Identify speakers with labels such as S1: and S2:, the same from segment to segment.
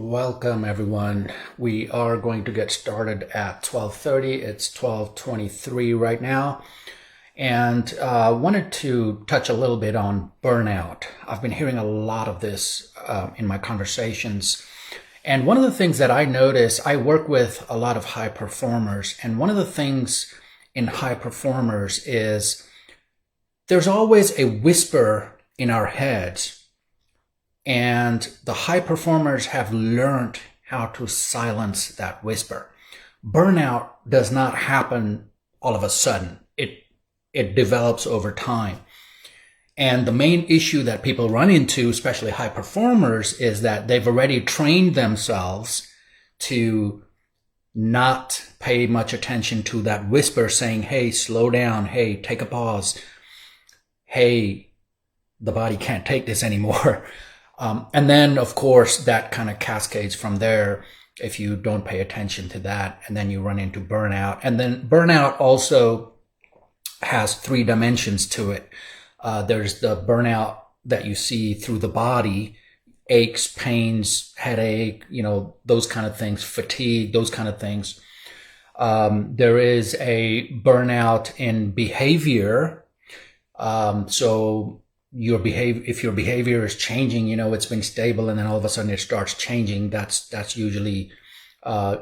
S1: Welcome everyone. We are going to get started at 12:30. It's 12:23 right now. And wanted to touch a little bit on burnout. I've been hearing a lot of this in my conversations. And one of the things that I notice, I work with a lot of high performers. And one of the things in high performers is there's always a whisper in our heads. And the high performers have learned how to silence that whisper. Burnout does not happen all of a sudden. It develops over time. And the main issue that people run into, especially high performers, is that they've already trained themselves to not pay much attention to that whisper saying, hey, slow down. Hey, take a pause. Hey, the body can't take this anymore. And then, of course, that kind of cascades from there if you don't pay attention to that, and then you run into burnout. And then burnout also has three dimensions to it. There's the burnout that you see through the body, aches, pains, headache, those kind of things, fatigue, those kind of things. There is a burnout in behavior. If your behavior is changing, it's been stable and then all of a sudden it starts changing, that's usually a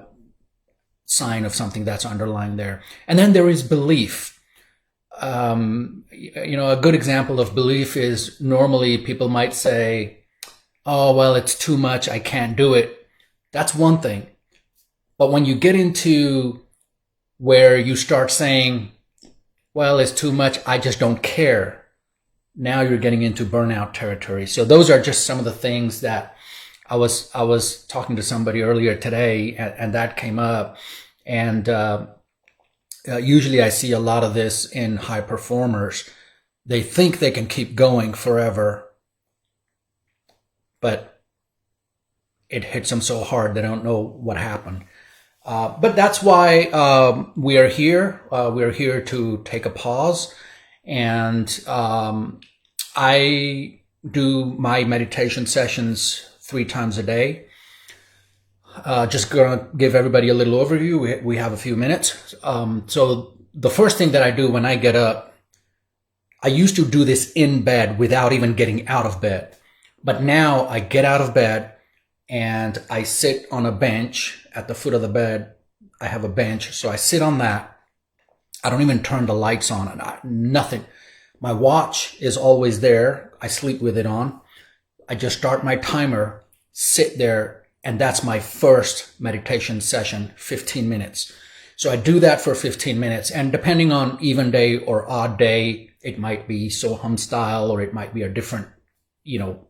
S1: sign of something that's underlying there. And then there is belief. A good example of belief is normally people might say, oh, well, it's too much, I can't do it. That's one thing. But when you get into where you start saying, well, it's too much, I just don't care, now you're getting into burnout territory. So those are just some of the things that I was talking to somebody earlier today, and that came up. And usually I see a lot of this in high performers. They think they can keep going forever, but it hits them so hard they don't know what happened. But that's why we are here. We are here to take a pause. And I do my meditation sessions 3 times a day. Just going to give everybody a little overview. We have a few minutes. So the first thing that I do when I get up, I used to do this in bed without even getting out of bed. But now I get out of bed and I sit on a bench at the foot of the bed. I have a bench, so I sit on that. I don't even turn the lights on, nothing. My watch is always there. I sleep with it on. I just start my timer, sit there, and that's my first meditation session, 15 minutes. So I do that for 15 minutes, and depending on even day or odd day, it might be Soham style, or it might be a different,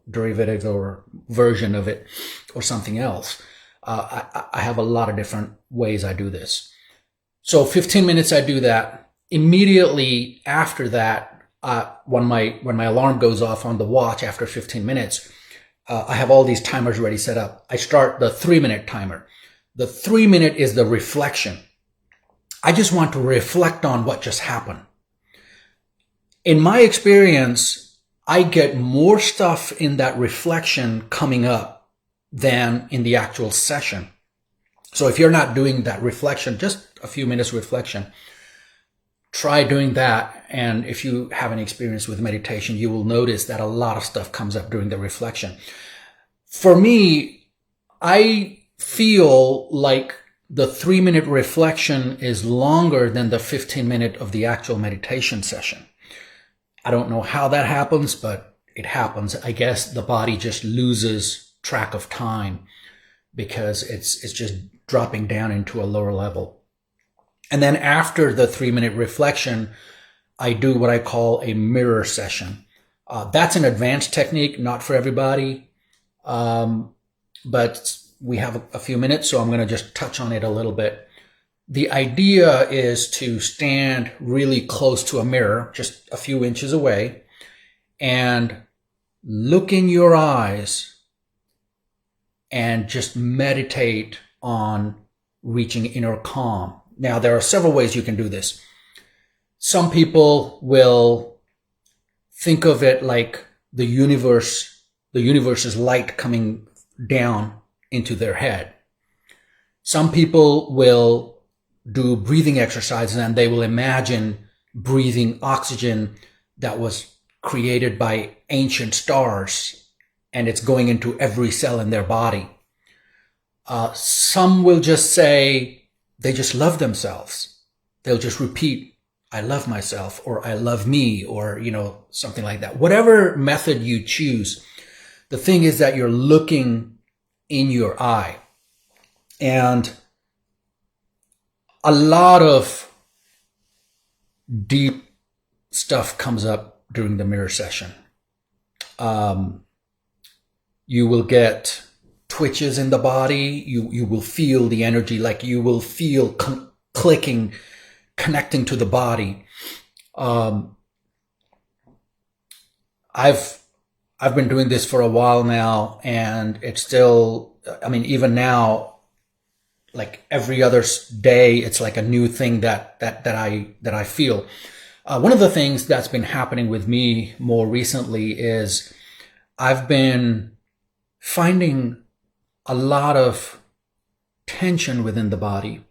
S1: derivative or version of it, or something else. I have a lot of different ways I do this. So 15 minutes I do that. Immediately after that, when my alarm goes off on the watch after 15 minutes, I have all these timers already set up. I start the 3-minute timer. The 3-minute is the reflection. I just want to reflect on what just happened. In my experience, I get more stuff in that reflection coming up than in the actual session. So if you're not doing that reflection, just a few minutes reflection, try doing that. And if you have any experience with meditation, you will notice that a lot of stuff comes up during the reflection. For me, I feel like the 3-minute reflection is longer than the 15-minute of the actual meditation session. I don't know how that happens, but it happens. I guess the body just loses track of time because it's just dropping down into a lower level. And then after the 3-minute reflection, I do what I call a mirror session. That's an advanced technique, not for everybody. But we have a few minutes, so I'm going to just touch on it a little bit. The idea is to stand really close to a mirror, just a few inches away, and look in your eyes and just meditate on reaching inner calm. Now, there are several ways you can do this. Some people will think of it like the universe is light coming down into their head. Some people will do breathing exercises and they will imagine breathing oxygen that was created by ancient stars and it's going into every cell in their body. Some will just say they just love themselves. They'll just repeat, I love myself, or I love me, or, something like that. Whatever method you choose, the thing is that you're looking in your eye. And a lot of deep stuff comes up during the mirror session. You will get twitches in the body. You will feel the energy, like you will feel clicking, connecting to the body. I've been doing this for a while now, and it's still, even now, like every other day, it's like a new thing that I feel. One of the things that's been happening with me more recently is I've been finding a lot of tension within the body.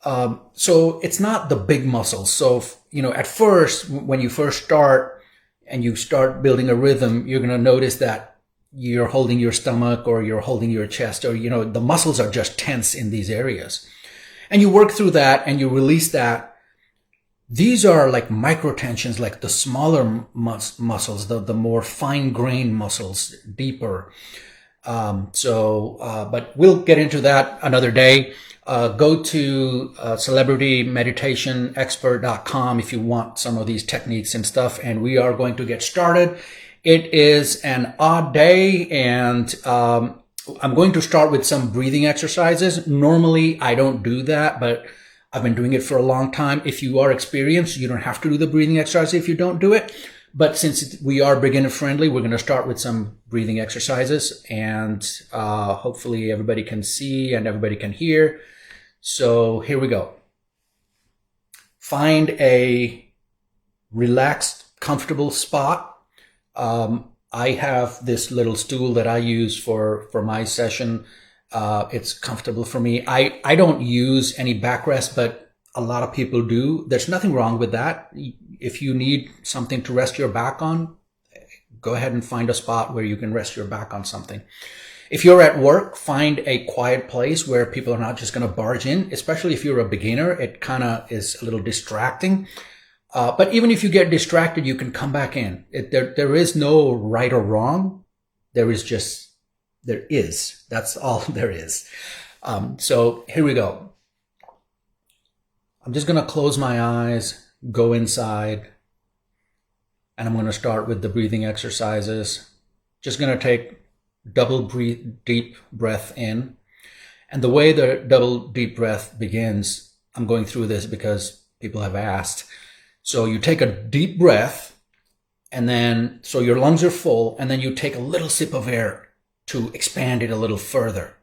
S1: So it's not the big muscles. So, at first, when you first start and you start building a rhythm, you're going to notice that you're holding your stomach or you're holding your chest, or, the muscles are just tense in these areas. And you work through that and you release that. These are like micro tensions, like the smaller muscles, the more fine-grained muscles, deeper. But we'll get into that another day. Go to celebritymeditationexpert.com if you want some of these techniques and stuff. And we are going to get started. It is an odd day, and I'm going to start with some breathing exercises. Normally, I don't do that, but I've been doing it for a long time. If you are experienced, you don't have to do the breathing exercise if you don't do it. But since we are beginner friendly, we're going to start with some breathing exercises, and hopefully everybody can see and everybody can hear. So here we go. Find a relaxed, comfortable spot. I have this little stool that I use for my session. It's comfortable for me. I don't use any backrest, but a lot of people do. There's nothing wrong with that. If you need something to rest your back on, go ahead and find a spot where you can rest your back on something. If you're at work, find a quiet place where people are not just going to barge in, especially if you're a beginner. It kind of is a little distracting. But even if you get distracted, you can come back in. There is no right or wrong. There is. That's all there is. So here we go. I'm just going to close my eyes, go inside, and I'm going to start with the breathing exercises. Just going to take deep breath in. And the way the double deep breath begins, I'm going through this because people have asked. So you take a deep breath, and then, so your lungs are full, and then you take a little sip of air to expand it a little further.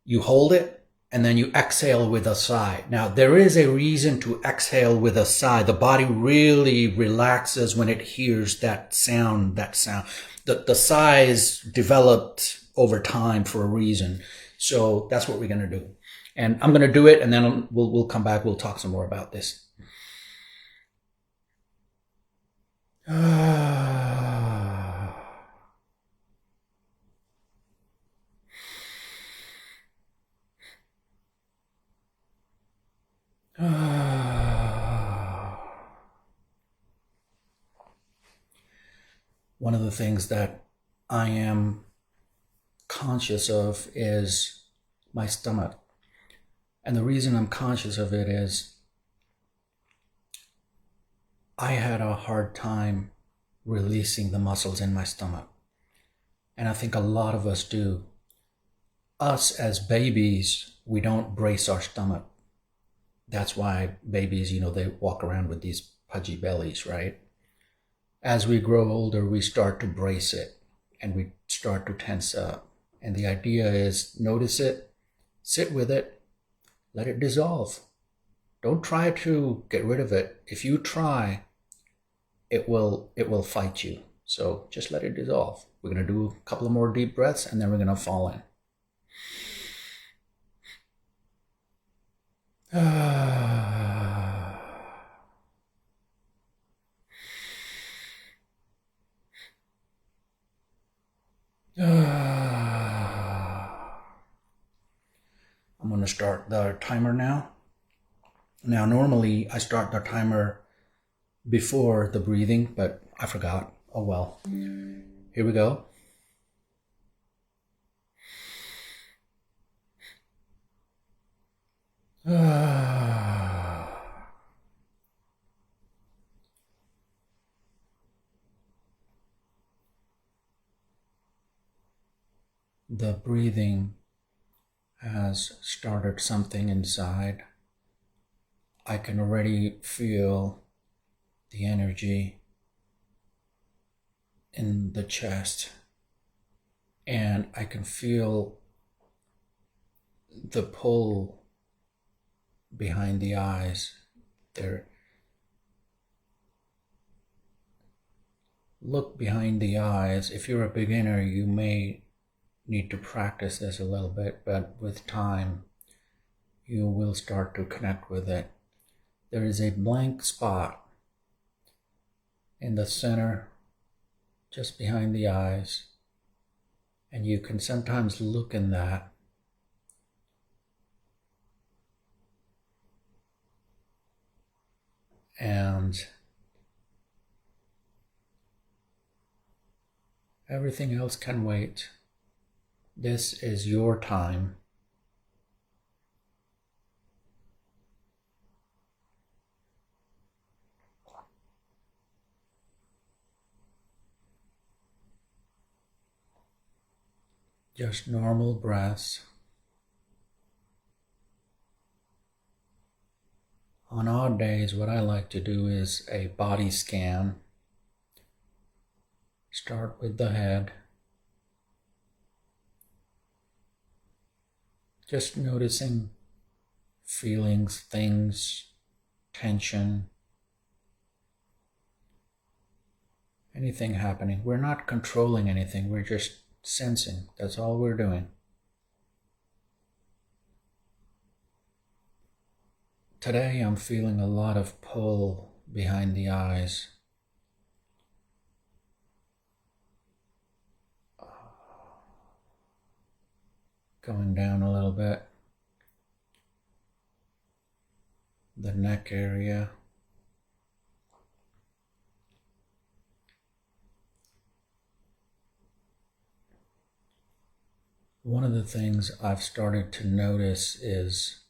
S1: You hold it, and then you exhale with a sigh. Now, there is a reason to exhale with a sigh. The body really relaxes when it hears that sound. The sigh is developed over time for a reason. So that's what we're going to do. And I'm going to do it, and then we'll come back. We'll talk some more about this. One of the things that I am conscious of is my stomach. And the reason I'm conscious of it is I had a hard time releasing the muscles in my stomach. And I think a lot of us do. Us as babies, we don't brace our stomach. That's why babies, they walk around with these pudgy bellies, right? As we grow older, we start to brace it and we start to tense up. And the idea is notice it, sit with it, let it dissolve. Don't try to get rid of it. If you try, it will fight you. So just let it dissolve. We're going to do a couple of more deep breaths, and then we're going to fall in. I'm going to start the timer now. Now, normally I start the timer before the breathing, but I forgot. Oh well. Here we go. The breathing has started something inside. I can already feel the energy in the chest, and I can feel the pull behind the eyes. Look behind the eyes. If you're a beginner, you may need to practice this a little bit, but with time, you will start to connect with it. There is a blank spot in the center, just behind the eyes, and you can sometimes look in that. And everything else can wait. This is your time. Just normal breaths. On odd days, what I like to do is a body scan. Start with the head. Just noticing feelings, things, tension, anything happening. We're not controlling anything, we're just sensing. That's all we're doing. Today I'm feeling a lot of pull behind the eyes. Going down a little bit. The neck area. One of the things I've started to notice is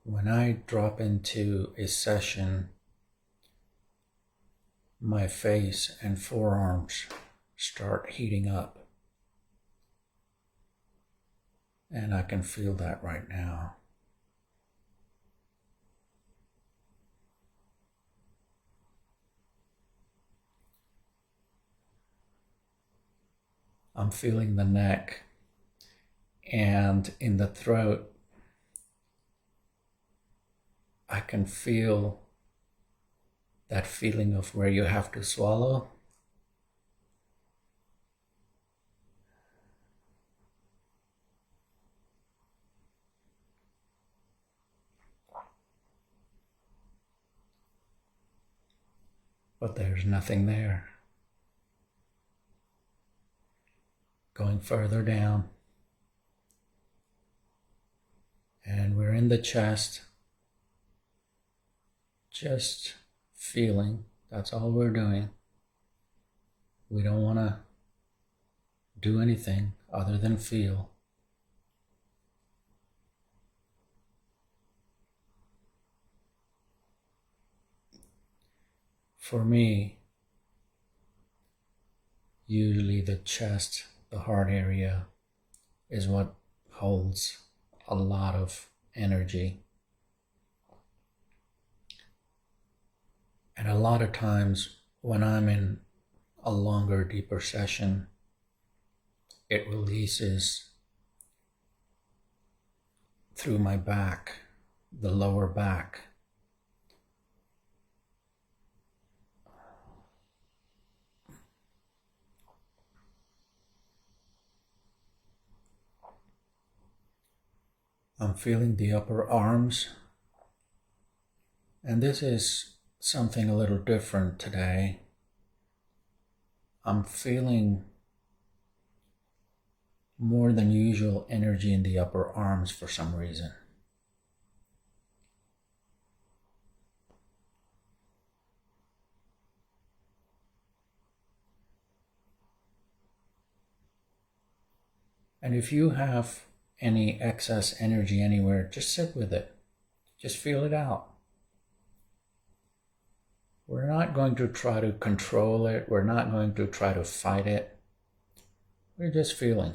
S1: when I drop into a session, my face and forearms start heating up. And I can feel that right now. I'm feeling the neck and in the throat. I can feel that feeling of where you have to swallow. But there's nothing there. Going further down. And we're in the chest. Just feeling. That's all we're doing. We don't want to do anything other than feel. For me, usually the chest, the heart area, is what holds a lot of energy. And a lot of times when I'm in a longer, deeper session, it releases through my back, the lower back. I'm feeling the upper arms, and this is something a little different today. I'm feeling more than usual energy in the upper arms for some reason. And if you have any excess energy anywhere, just sit with it. Just feel it out. We're not going to try to control it. We're not going to try to fight it. We're just feeling.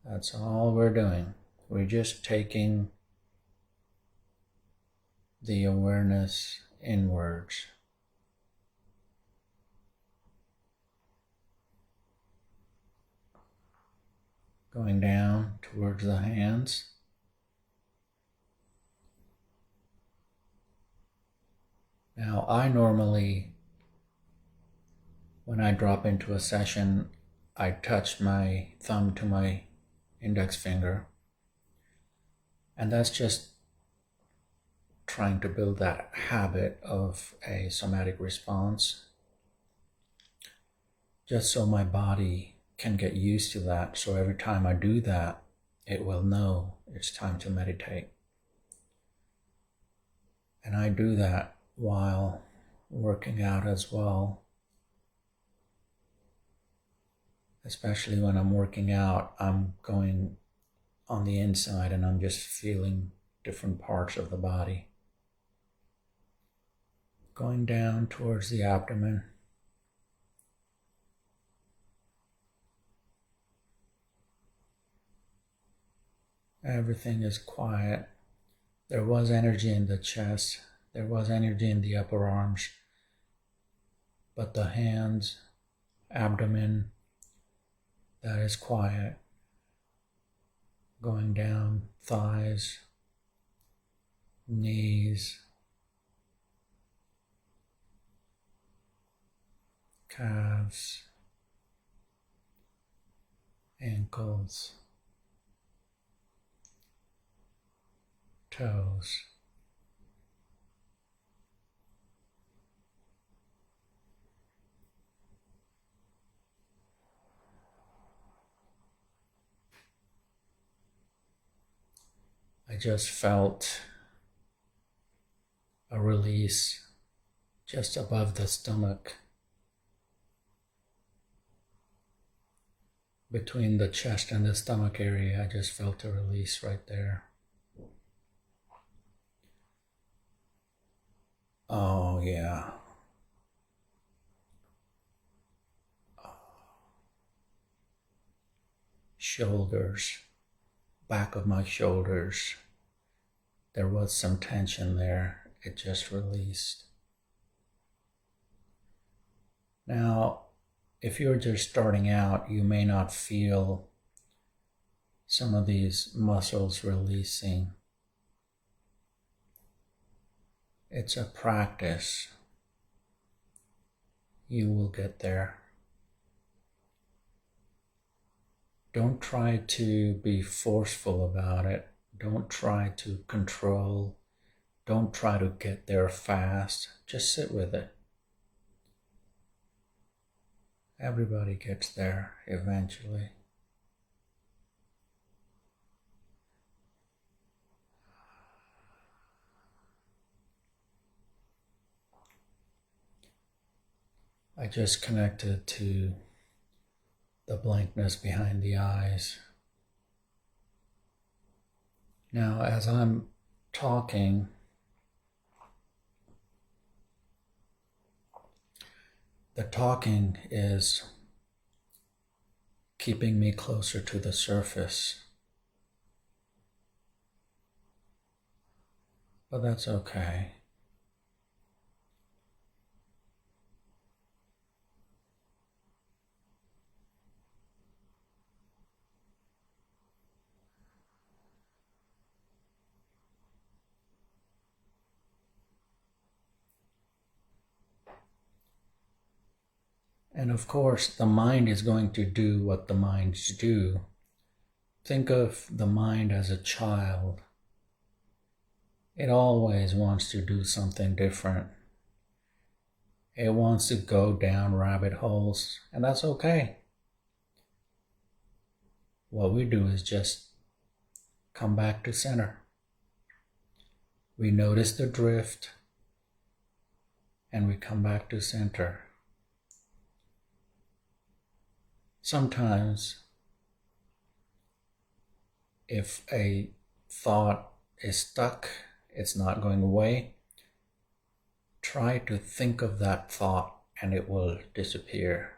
S1: That's all we're doing. We're just taking the awareness inwards. Going down towards the hands. Now, I normally, when I drop into a session, I touch my thumb to my index finger, and that's just trying to build that habit of a somatic response, just so my body can get used to that. So every time I do that, it will know it's time to meditate. And I do that while working out as well. Especially when I'm working out, I'm going on the inside and I'm just feeling different parts of the body. Going down towards the abdomen. Everything is quiet. There was energy in the chest. There was energy in the upper arms. But the hands, abdomen, that is quiet. Going down thighs, knees, calves, ankles, toes. I just felt a release just above the stomach, between the chest and the stomach area. I just felt a release right there. Oh yeah. Shoulders, back of my shoulders. There was some tension there. It just released. Now, if you're just starting out, you may not feel some of these muscles releasing. It's a practice. You will get there. Don't try to be forceful about it. Don't try to control. Don't try to get there fast. Just sit with it. Everybody gets there eventually. I just connected to the blankness behind the eyes. Now, as I'm talking, the talking is keeping me closer to the surface. But that's okay. And of course, the mind is going to do what the minds do. Think of the mind as a child. It always wants to do something different. It wants to go down rabbit holes, and that's okay. What we do is just come back to center. We notice the drift, and we come back to center. Sometimes, if a thought is stuck, it's not going away, try to think of that thought and it will disappear.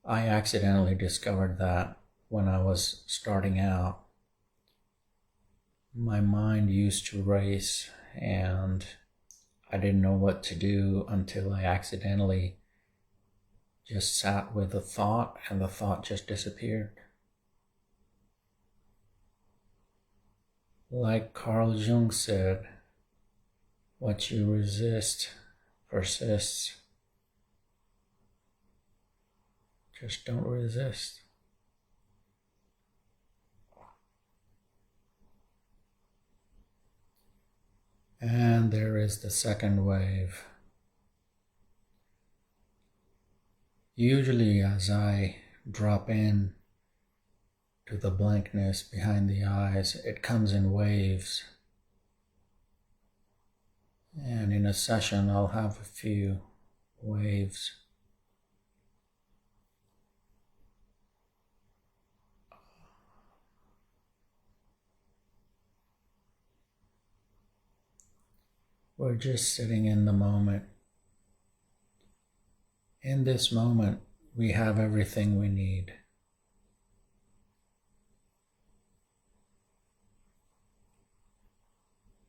S1: I accidentally discovered that when I was starting out. My mind used to race and I didn't know what to do until I accidentally just sat with the thought and the thought just disappeared. Like Carl Jung said, what you resist persists. Just don't resist. And there is the second wave. Usually as I drop in to the blankness behind the eyes, it comes in waves. And in a session, I'll have a few waves. We're just sitting in the moment. In this moment, we have everything we need.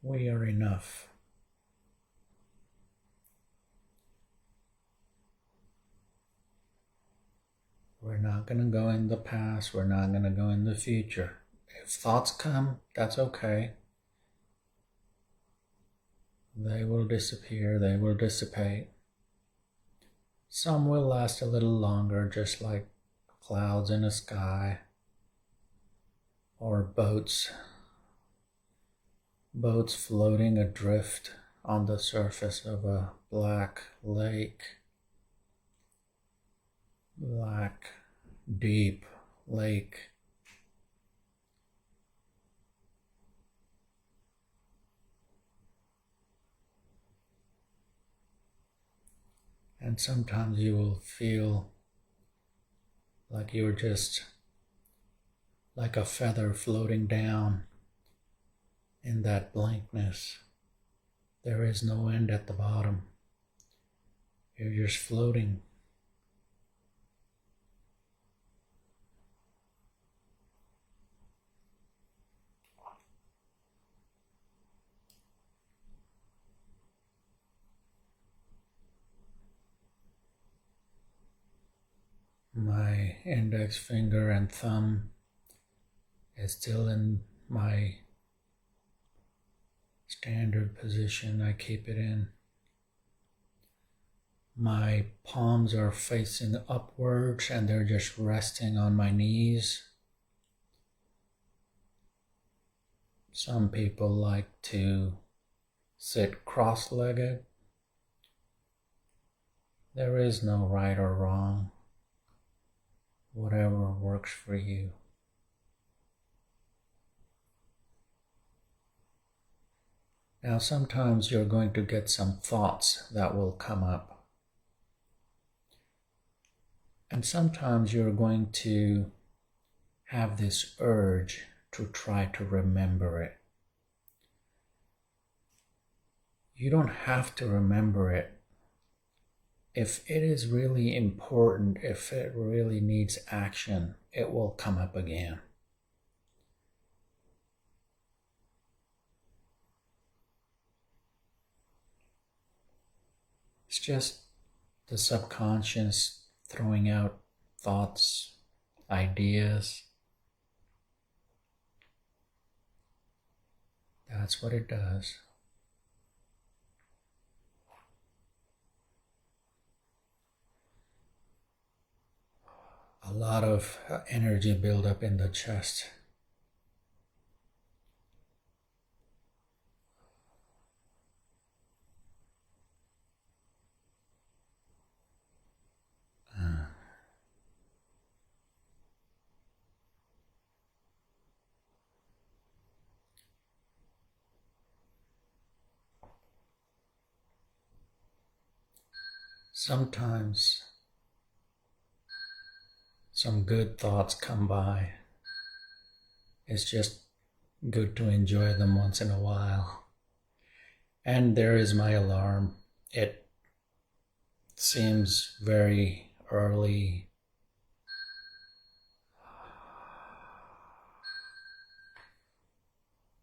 S1: We are enough. We're not going to go in the past. We're not going to go in the future. If thoughts come, that's okay. They will disappear. They will dissipate. Some will last a little longer, just like clouds in the sky or boats floating adrift on the surface of a black lake. Black, deep lake. And sometimes you will feel like you're just like a feather floating down in that blankness. There is no end at the bottom. You're just floating. My index finger and thumb is still in my standard position I keep it in. My palms are facing upwards and they're just resting on my knees. Some people like to sit cross-legged. There is no right or wrong. Whatever works for you. Now sometimes you're going to get some thoughts that will come up. And sometimes you're going to have this urge to try to remember it. You don't have to remember it. If it is really important, if it really needs action, it will come up again. It's just the subconscious throwing out thoughts, ideas. That's what it does. a lot of energy build up in the chest. Sometimes some good thoughts come by. It's just good to enjoy them once in a while. And there is my alarm. It seems very early.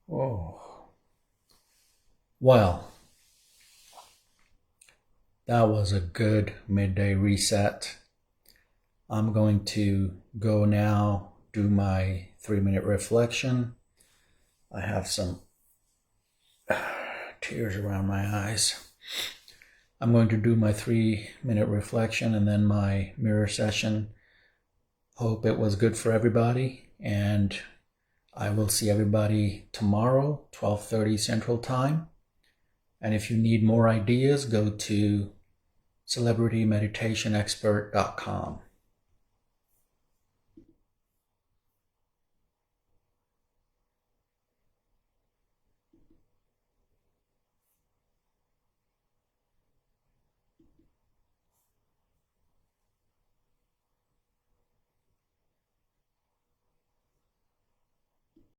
S1: Whoa. Well, that was a good midday reset. I'm going to go now do my 3-minute reflection. I have some tears around my eyes. I'm going to do my 3-minute reflection and then my mirror session. Hope it was good for everybody, and I will see everybody tomorrow, 12:30 Central Time. And if you need more ideas, go to celebritymeditationexpert.com.